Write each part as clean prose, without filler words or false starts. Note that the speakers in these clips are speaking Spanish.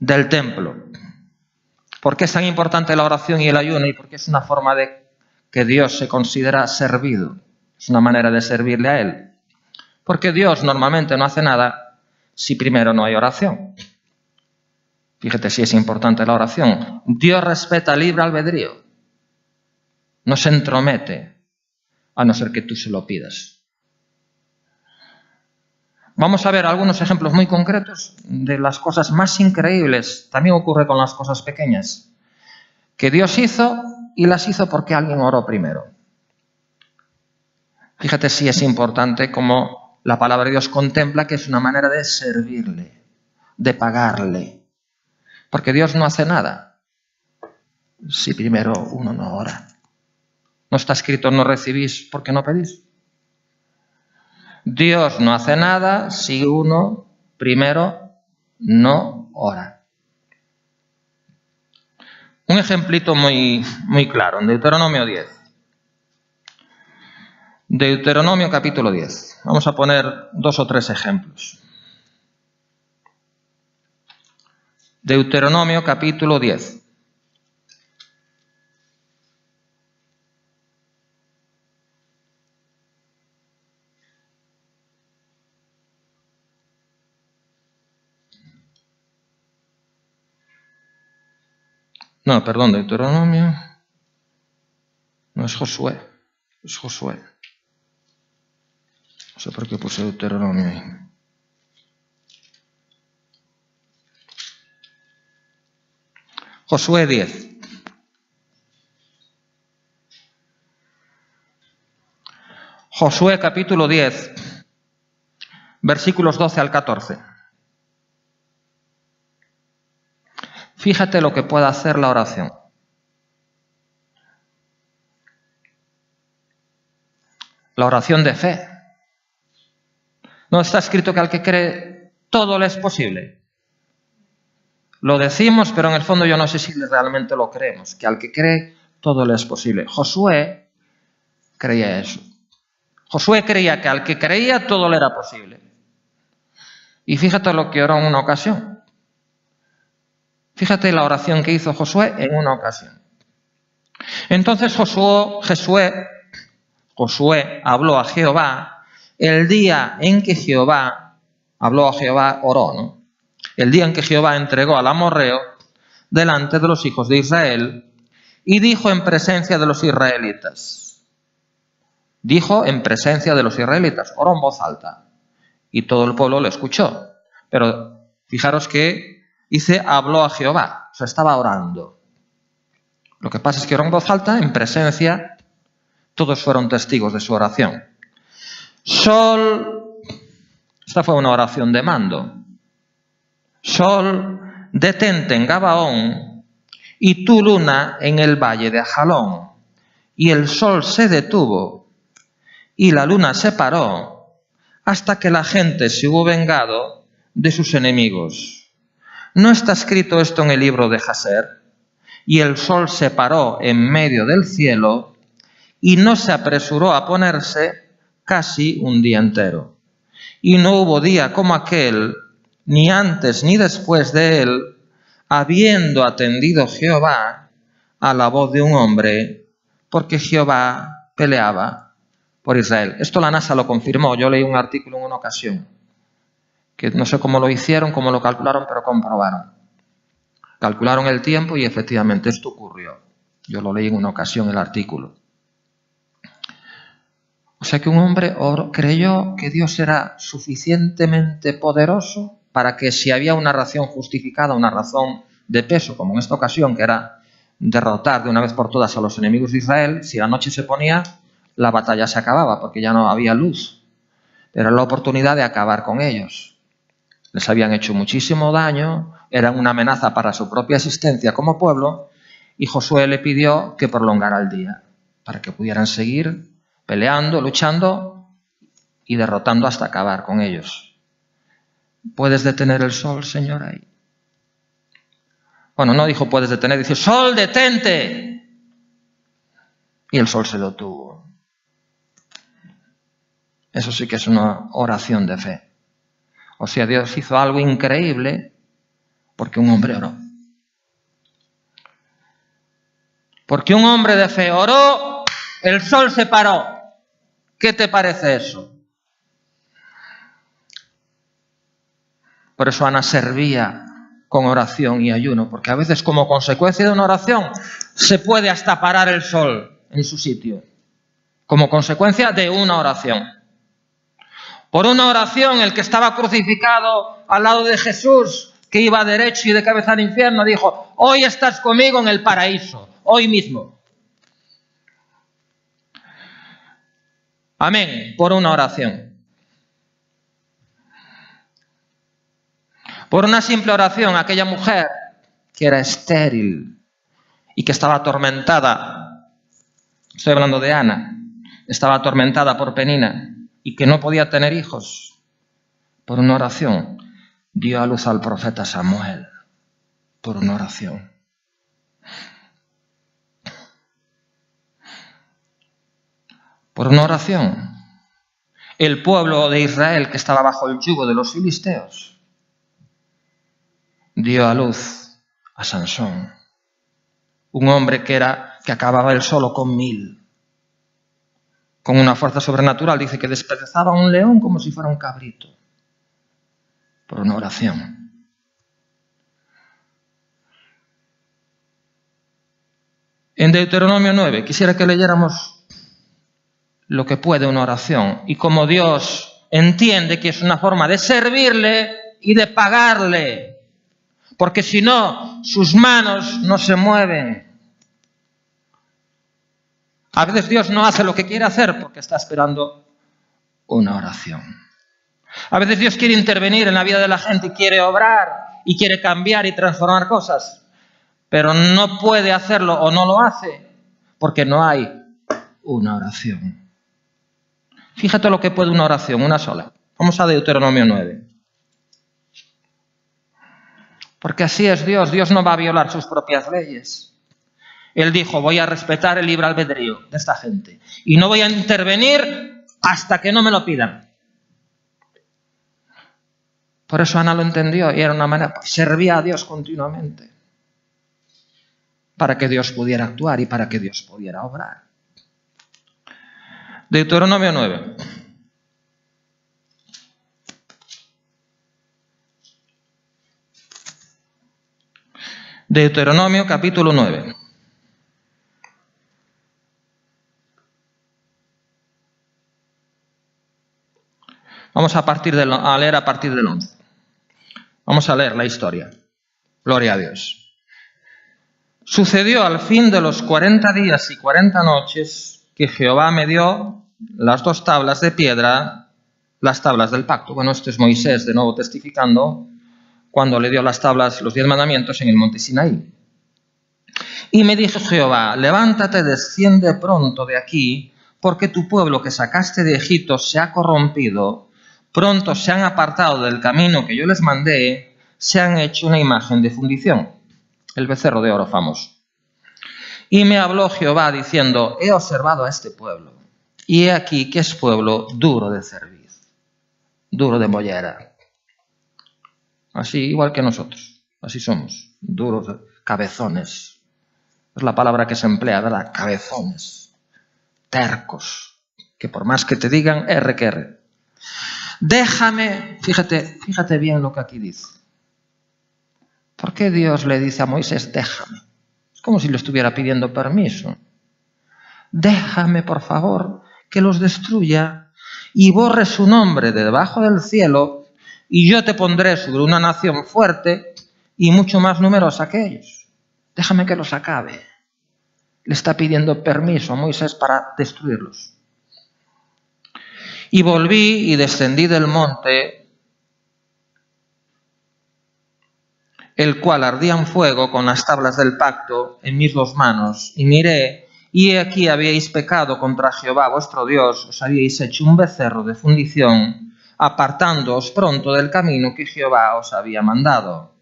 del templo. ¿Por qué es tan importante la oración y el ayuno? Y porque es una forma de que Dios se considera servido. Es una manera de servirle a Él. Porque Dios normalmente no hace nada si primero no hay oración. Fíjate si es importante la oración. Dios respeta el libre albedrío. No se entromete, a no ser que tú se lo pidas. Vamos a ver algunos ejemplos muy concretos de las cosas más increíbles. También ocurre con las cosas pequeñas. Que Dios hizo y las hizo porque alguien oró primero. Fíjate si es importante como la palabra de Dios contempla que es una manera de servirle, de pagarle. Porque Dios no hace nada si primero uno no ora. No está escrito no recibís porque no pedís. Dios no hace nada si uno primero no ora. Un ejemplito muy claro, en Deuteronomio 10. Deuteronomio capítulo 10. Vamos a poner 2 o 3 ejemplos. Deuteronomio capítulo 10. No, perdón, Deuteronomio. No es Josué, es Josué. No sé por qué puse Deuteronomio ahí. Josué 10. Josué capítulo 10, versículos 12 al 14. Fíjate lo que puede hacer la oración. La oración de fe. No está escrito que al que cree todo le es posible. Lo decimos, pero en el fondo yo no sé si realmente lo creemos, que al que cree todo le es posible. Josué creía eso. Josué creía que al que creía todo le era posible. Y fíjate lo que oró en una ocasión. Fíjate la oración que hizo Josué en una ocasión. Entonces Josué habló a Jehová el día en que Jehová habló a Jehová, oró, ¿no? El día en que Jehová entregó al amorreo delante de los hijos de Israel y dijo en presencia de los israelitas. Dijo en presencia de los israelitas, oró en voz alta y todo el pueblo lo escuchó. Pero fijaros que dice habló a Jehová, o sea, estaba orando. Lo que pasa es que oró en voz alta, en presencia, todos fueron testigos de su oración. Sol, esta fue una oración de mando. Sol, detente en Gabaón, y tu luna en el valle de Ajalón. Y el sol se detuvo, y la luna se paró, hasta que la gente se hubo vengado de sus enemigos. ¿No está escrito esto en el libro de Jaser? Y el sol se paró en medio del cielo, y no se apresuró a ponerse casi un día entero. Y no hubo día como aquel, ni antes ni después de él, habiendo atendido Jehová a la voz de un hombre, porque Jehová peleaba por Israel. Esto la NASA lo confirmó. Yo leí un artículo en una ocasión, que no sé cómo lo hicieron, cómo lo calcularon, pero comprobaron. Calcularon el tiempo y efectivamente esto ocurrió. Yo lo leí en una ocasión el artículo. O sea que un hombre creyó que Dios era suficientemente poderoso para que si había una razón justificada, una razón de peso, como en esta ocasión, que era derrotar de una vez por todas a los enemigos de Israel, si la noche se ponía, la batalla se acababa porque ya no había luz. Era la oportunidad de acabar con ellos. Les habían hecho muchísimo daño, eran una amenaza para su propia existencia como pueblo, y Josué le pidió que prolongara el día para que pudieran seguir peleando, luchando y derrotando hasta acabar con ellos. ¿Puedes detener el sol, Señor, ahí? Bueno, no dijo puedes detener, dice sol, detente. Y el sol se detuvo. Eso sí que es una oración de fe. O sea, Dios hizo algo increíble Porque un hombre oró. Porque un hombre de fe oró, el sol se paró. ¿Qué te parece eso? Por eso Ana servía con oración y ayuno, porque a veces como consecuencia de una oración se puede hasta parar el sol en su sitio, como consecuencia de una oración. Por una oración, el que estaba crucificado al lado de Jesús, que iba derecho y de cabeza al infierno, dijo: hoy estás conmigo en el paraíso, hoy mismo. Amén, por una oración. Por una simple oración, aquella mujer que era estéril y que estaba atormentada, estoy hablando de Ana, estaba atormentada por Penina y que no podía tener hijos, por una oración dio a luz al profeta Samuel, por una oración. Por una oración, el pueblo de Israel que estaba bajo el yugo de los filisteos dio a luz a Sansón, un hombre que acababa él solo con 1000. Con una fuerza sobrenatural, dice que despedazaba a un león como si fuera un cabrito, por una oración. En Deuteronomio 9, quisiera que leyéramos lo que puede una oración y cómo Dios entiende que es una forma de servirle y de pagarle, porque si no, sus manos no se mueven. A veces Dios no hace lo que quiere hacer porque está esperando una oración. A veces Dios quiere intervenir en la vida de la gente y quiere obrar y quiere cambiar y transformar cosas, pero no puede hacerlo o no lo hace porque no hay una oración. Fíjate lo que puede una oración, una sola. Vamos a Deuteronomio 9. Porque así es Dios. Dios no va a violar sus propias leyes. Él dijo: voy a respetar el libre albedrío de esta gente y no voy a intervenir hasta que no me lo pidan. Por eso Ana lo entendió y era una manera, servía a Dios continuamente para que Dios pudiera actuar y para que Dios pudiera obrar. Deuteronomio 9. Deuteronomio capítulo 9. Vamos a leer a partir del 11. Vamos a leer la historia. Gloria a Dios. Sucedió al fin de los 40 días y 40 noches que Jehová me dio las 2 tablas de piedra, las tablas del pacto. Bueno, esto es Moisés de nuevo testificando cuando le dio las tablas, los 10 mandamientos en el monte Sinaí. Y me dijo Jehová: levántate, desciende pronto de aquí, porque tu pueblo que sacaste de Egipto se ha corrompido, pronto se han apartado del camino que yo les mandé, se han hecho una imagen de fundición, el becerro de oro famoso. Y me habló Jehová diciendo: he observado a este pueblo, y he aquí que es pueblo duro de cerviz, duro de mollera. Así, igual que nosotros, así somos, duros, cabezones. Es la palabra que se emplea, ¿verdad? Cabezones, tercos, que por más que te digan, R que R. Déjame, fíjate bien lo que aquí dice. ¿Por qué Dios le dice a Moisés: déjame? Es como si le estuviera pidiendo permiso. Déjame, por favor, que los destruya y borre su nombre de debajo del cielo, y yo te pondré sobre una nación fuerte y mucho más numerosa que ellos. Déjame que los acabe. Le está pidiendo permiso a Moisés para destruirlos. Y volví y descendí del monte, el cual ardía en fuego con las tablas del pacto en mis 2 manos, y miré, y he aquí habíais pecado contra Jehová vuestro Dios, os habíais hecho un becerro de fundición, apartándoos pronto del camino que Jehová os había mandado.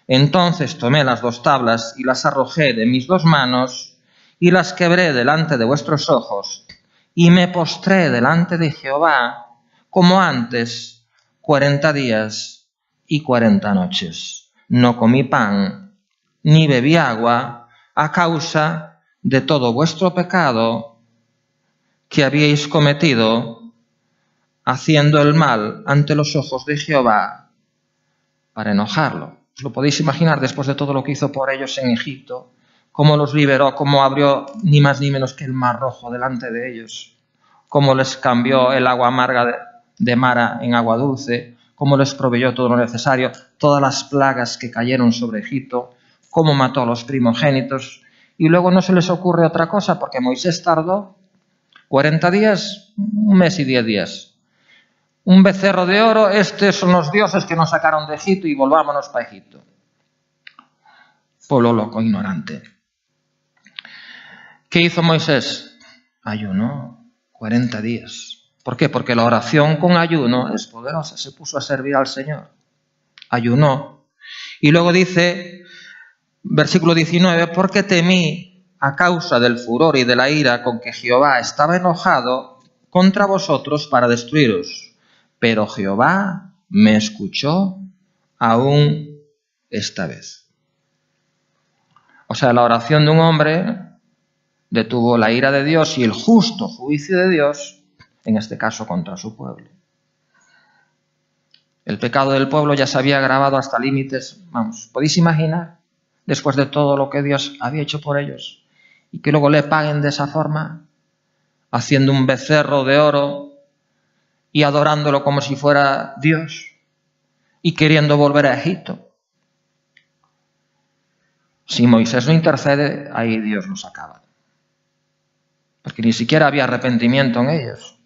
Entonces tomé las 2 tablas y las arrojé de mis 2 manos, y las quebré delante de vuestros ojos, y me postré delante de Jehová, como antes, 40 días y 40 noches. no comí pan, ni bebí agua, a causa de todo vuestro pecado que habíais cometido, haciendo el mal ante los ojos de Jehová, para enojarlo. ¿Os lo podéis imaginar después de todo lo que hizo por ellos en Egipto? Cómo los liberó, cómo abrió ni más ni menos que el Mar Rojo delante de ellos, cómo les cambió el agua amarga de Mara en agua dulce, cómo les proveyó todo lo necesario, todas las plagas que cayeron sobre Egipto, cómo mató a los primogénitos. Y luego no se les ocurre otra cosa, porque Moisés tardó 40 días, 1 mes y 10 días. Un becerro de oro, estos son los dioses que nos sacaron de Egipto y volvámonos para Egipto. Pueblo loco, ignorante. ¿Qué hizo Moisés? Ayunó 40 días. ¿Por qué? Porque la oración con ayuno es poderosa. Se puso a servir al Señor. Ayunó. Y luego dice, versículo 19, porque temí a causa del furor y de la ira con que Jehová estaba enojado contra vosotros para destruiros. Pero Jehová me escuchó aún esta vez. O sea, la oración de un hombre detuvo la ira de Dios y el justo juicio de Dios, en este caso contra su pueblo. El pecado del pueblo ya se había agravado hasta límites, vamos, ¿podéis imaginar? Después de todo lo que Dios había hecho por ellos, y que luego le paguen de esa forma, haciendo un becerro de oro y adorándolo como si fuera Dios, y queriendo volver a Egipto. Si Moisés no intercede, ahí Dios los acaba. Porque ni siquiera había arrepentimiento en ellos.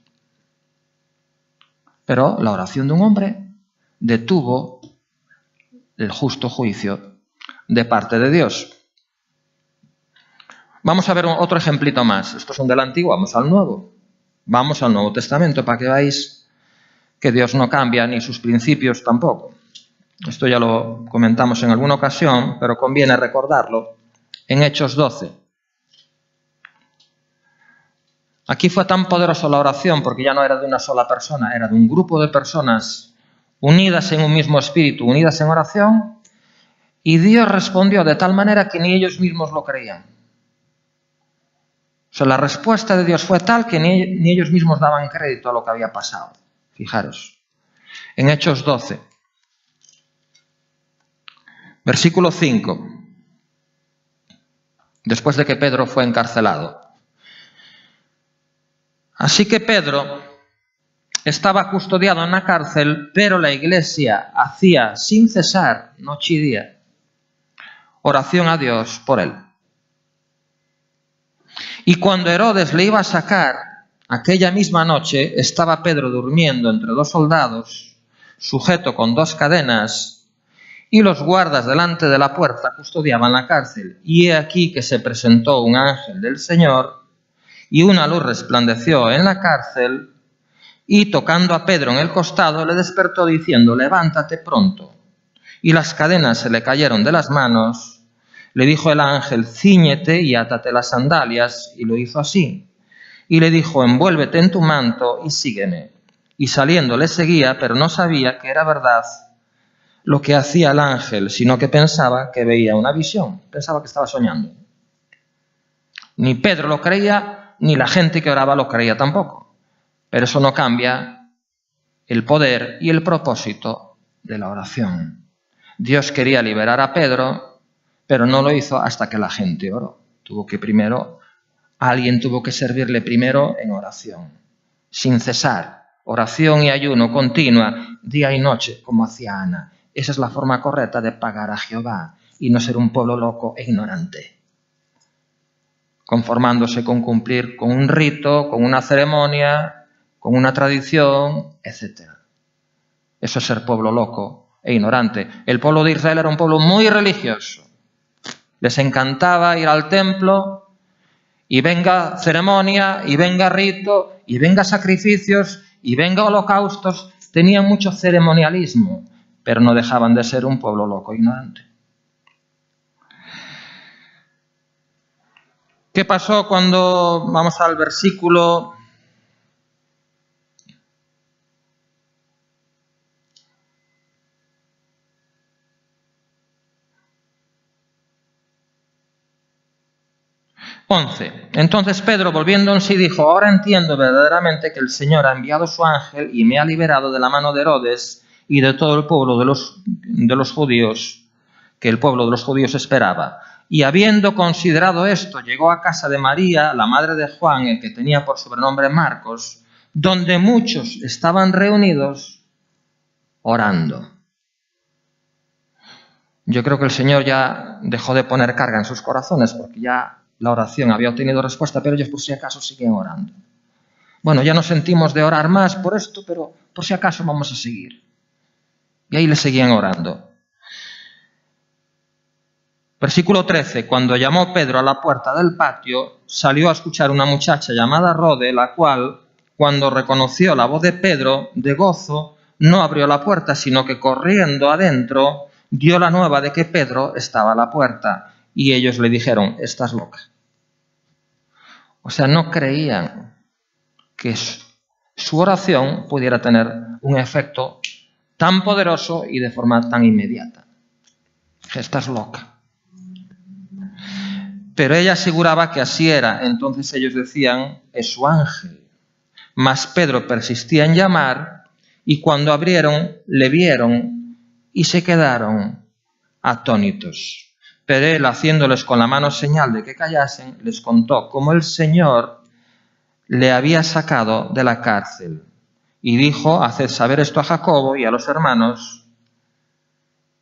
Pero la oración de un hombre detuvo el justo juicio de parte de Dios. Vamos a ver otro ejemplito más. Estos son del Antiguo, vamos al Nuevo. Vamos al Nuevo Testamento para que veáis que Dios no cambia ni sus principios tampoco. Esto ya lo comentamos en alguna ocasión, pero conviene recordarlo. En Hechos 12. Aquí fue tan poderosa la oración porque ya no era de una sola persona, era de un grupo de personas unidas en un mismo espíritu, unidas en oración, y Dios respondió de tal manera que ni ellos mismos lo creían. O sea, la respuesta de Dios fue tal que ni ellos mismos daban crédito a lo que había pasado. Fijaros, en Hechos 12, versículo 5, después de que Pedro fue encarcelado. Así que Pedro estaba custodiado en la cárcel, pero la iglesia hacía sin cesar, noche y día, oración a Dios por él. Y cuando Herodes le iba a sacar, aquella misma noche estaba Pedro durmiendo entre 2 soldados, sujeto con 2 cadenas, y los guardas delante de la puerta custodiaban la cárcel. Y he aquí que se presentó un ángel del Señor, y una luz resplandeció en la cárcel, y tocando a Pedro en el costado le despertó diciendo, levántate pronto. Y las cadenas se le cayeron de las manos. Le dijo el ángel, cíñete y átate las sandalias, y lo hizo así. Y le dijo, envuélvete en tu manto y sígueme. Y saliendo le seguía, pero no sabía que era verdad lo que hacía el ángel, sino que pensaba que veía una visión, pensaba que estaba soñando. Ni Pedro lo creía, ni la gente que oraba lo creía tampoco. Pero eso no cambia el poder y el propósito de la oración. Dios quería liberar a Pedro, pero no lo hizo hasta que la gente oró. Alguien tuvo que servirle primero en oración, sin cesar. Oración y ayuno continua, día y noche, como hacía Ana. Esa es la forma correcta de pagar a Jehová y no ser un pueblo loco e ignorante, conformándose con cumplir con un rito, con una ceremonia, con una tradición, etc. Eso es ser pueblo loco e ignorante. El pueblo de Israel era un pueblo muy religioso. Les encantaba ir al templo y venga ceremonia, y venga rito, y venga sacrificios, y venga holocaustos. Tenían mucho ceremonialismo, pero no dejaban de ser un pueblo loco e ignorante. ¿Qué pasó cuando vamos al versículo 11. Entonces Pedro, volviendo en sí, dijo: ahora entiendo verdaderamente que el Señor ha enviado su ángel y me ha liberado de la mano de Herodes y de todo el pueblo de los judíos, que el pueblo de los judíos esperaba. Y habiendo considerado esto, llegó a casa de María, la madre de Juan, el que tenía por sobrenombre Marcos, donde muchos estaban reunidos orando. Yo creo que el Señor ya dejó de poner carga en sus corazones, porque ya la oración había obtenido respuesta, pero ellos por si acaso siguen orando. Bueno, ya nos sentimos de orar más por esto, pero por si acaso vamos a seguir. Y ahí le seguían orando. Versículo 13. Cuando llamó Pedro a la puerta del patio, salió a escuchar una muchacha llamada Rode, la cual, cuando reconoció la voz de Pedro, de gozo, no abrió la puerta, sino que corriendo adentro, dio la nueva de que Pedro estaba a la puerta. Y ellos le dijeron: estás loca. O sea, no creían que su oración pudiera tener un efecto tan poderoso y de forma tan inmediata. Estás loca. Pero ella aseguraba que así era. Entonces ellos decían: es su ángel. Mas Pedro persistía en llamar, y cuando abrieron, le vieron y se quedaron atónitos. Pero él, haciéndoles con la mano señal de que callasen, les contó cómo el Señor le había sacado de la cárcel. Y dijo: haced saber esto a Jacobo y a los hermanos.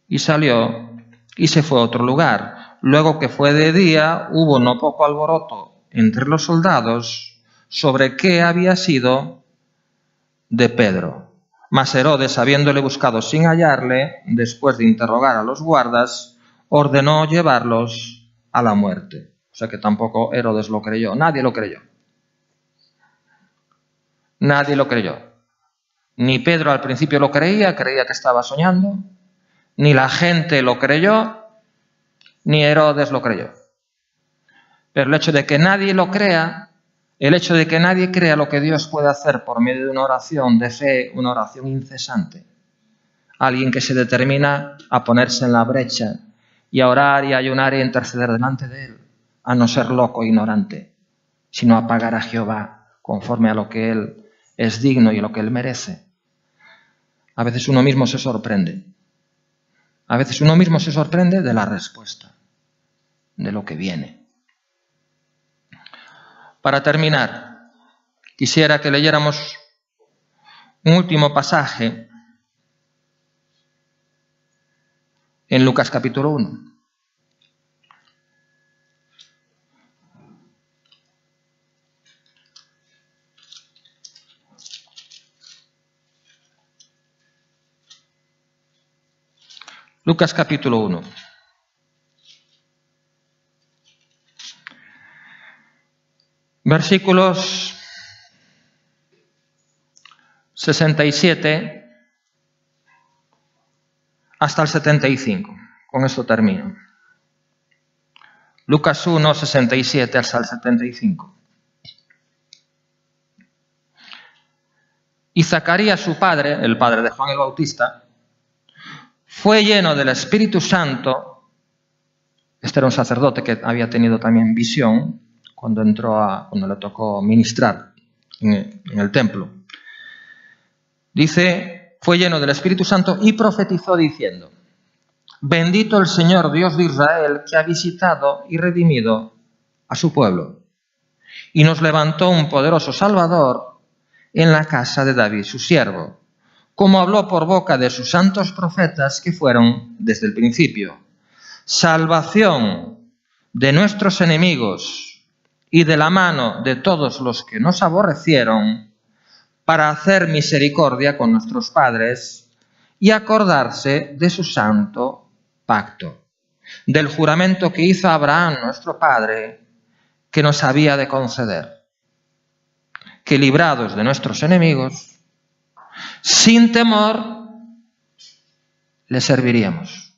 Y salió y se fue a otro lugar. Luego que fue de día, hubo no poco alboroto entre los soldados sobre qué había sido de Pedro. Mas Herodes, habiéndole buscado sin hallarle, después de interrogar a los guardas, ordenó llevarlos a la muerte. O sea que tampoco Herodes lo creyó. Nadie lo creyó. Nadie lo creyó. Ni Pedro al principio lo creía que estaba soñando. Ni la gente lo creyó, ni Herodes lo creyó. Pero el hecho de que nadie lo crea, el hecho de que nadie crea lo que Dios puede hacer por medio de una oración de fe, una oración incesante, alguien que se determina a ponerse en la brecha y a orar y a ayunar y a interceder delante de Él, a no ser loco e ignorante, sino a pagar a Jehová conforme a lo que Él es digno y a lo que Él merece. A veces uno mismo se sorprende. A veces uno mismo se sorprende de la respuesta, de lo que viene. Para terminar, quisiera que leyéramos un último pasaje en Lucas capítulo 1. Lucas capítulo 1. Versículos 67 hasta el 75. Con esto termino. Lucas 1, 67 hasta el 75. Y Zacarías, su padre, el padre de Juan el Bautista, fue lleno del Espíritu Santo. Este era un sacerdote que había tenido también visión cuando le tocó ministrar en el templo. Dice: fue lleno del Espíritu Santo y profetizó diciendo: bendito el Señor Dios de Israel, que ha visitado y redimido a su pueblo, y nos levantó un poderoso Salvador en la casa de David, su siervo, como habló por boca de sus santos profetas que fueron desde el principio. Salvación de nuestros enemigos y de la mano de todos los que nos aborrecieron, para hacer misericordia con nuestros padres y acordarse de su santo pacto, del juramento que hizo Abraham nuestro padre, que nos había de conceder, que librados de nuestros enemigos, sin temor, le serviríamos.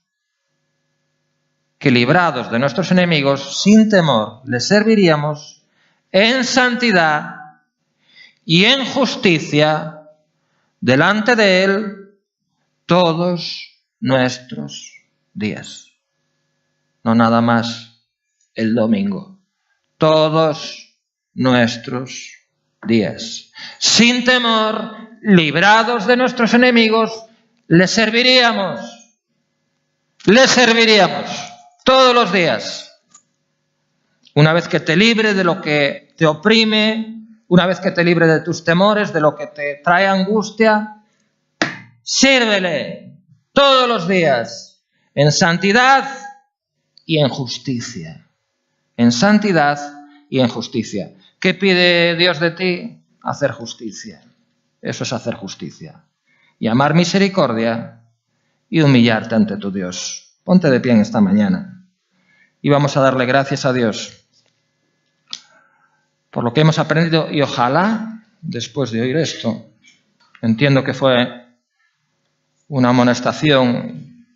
Que librados de nuestros enemigos, sin temor, le serviríamos en santidad y en justicia delante de Él todos nuestros días. No nada más el domingo, todos nuestros días. Sin temor, librados de nuestros enemigos, les serviríamos todos los días. Una vez que te libre de lo que te oprime, una vez que te libre de tus temores, de lo que te trae angustia, sírvele todos los días en santidad y en justicia. En santidad y en justicia. ¿Qué pide Dios de ti? Hacer justicia. Eso es hacer justicia. Y amar misericordia y humillarte ante tu Dios. Ponte de pie en esta mañana y vamos a darle gracias a Dios por lo que hemos aprendido, y ojalá, después de oír esto, entiendo que fue una amonestación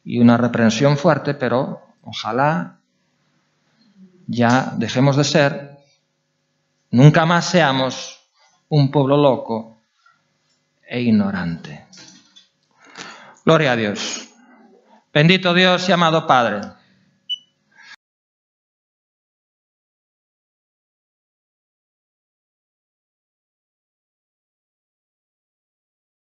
y una reprensión fuerte, pero ojalá ya dejemos de ser, nunca más seamos un pueblo loco e ignorante. Gloria a Dios. Bendito Dios y amado Padre,